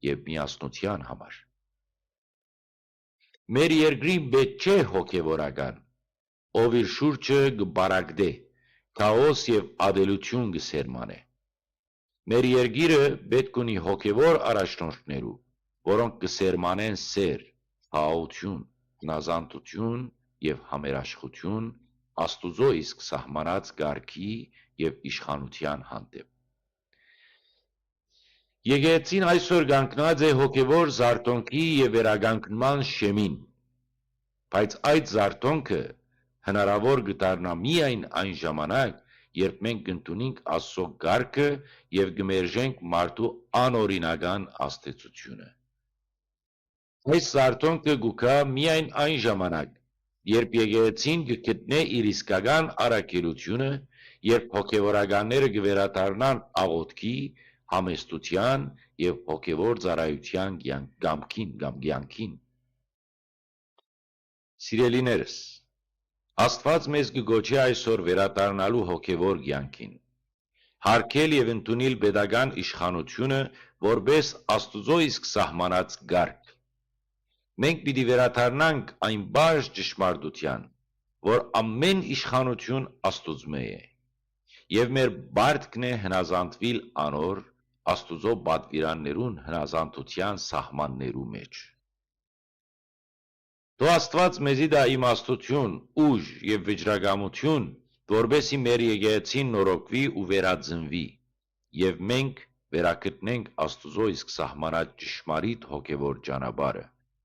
և միասնության համար։ Մեր երկրին պետք չէ հոգևորական, ով իր շուրջը գբարակդե, քաոս և ադելություն գսերմանե։ Մեր երկիրը պետք ունի հոգևոր առաջնորդներու, որոնք կսերմանեն սեր, խաղաղություն, հնազանդություն և համերաշխություն Աստուծո իսկ սահմանած կարգի և իշխանության հանդեպ։ Եկեղեցին այսօր կանգնած է հոգևոր զարթոնքի և վերականգնման շեմին, բայց այդ զարթոնքը հնարավոր կդառնա միայն այն ժամանակ, երբ մենք կընդունենք Աստծո կարգը և կմերժենք մարդու անօրինական ազդեցությունը։ Այս զարթոնքը կգա միայն այն ժամանակ, երբ եկեղեցին կգտնե իր իսկական առաքելությունը, երբ հոգևորականները կվերադառնան աղոթքի, համեստության և հոգևոր ծառայության կյանքին։ Սիրելիներս, Աստված մեզ կգոչի այսօր վերադառնալու հոգևոր կյանքին, հարգել և ընդունել պետական իշխանությունը որպես Աստուծո իսկ սահմանած կարգ։ Մենք պիտի վերադառնանք այն պարզ ճշմարտության, որ ամեն իշխանություն Աստուծմե է, և մեր պարտքն է հնազանդվել անոր Աստուծո պատվիրաններուն հնազանդության սահմաններու մեջ։ Թող Աստված մեզի տա իմաստություն, ուժ և վճռակամություն, որպեսզի մեր եկեղեցին նորոգվի ու վերածնվի, և մենք վերագտնենք Աստուծո իսկ սահմանած ճշմարիտ հոգևոր ճանապարհը։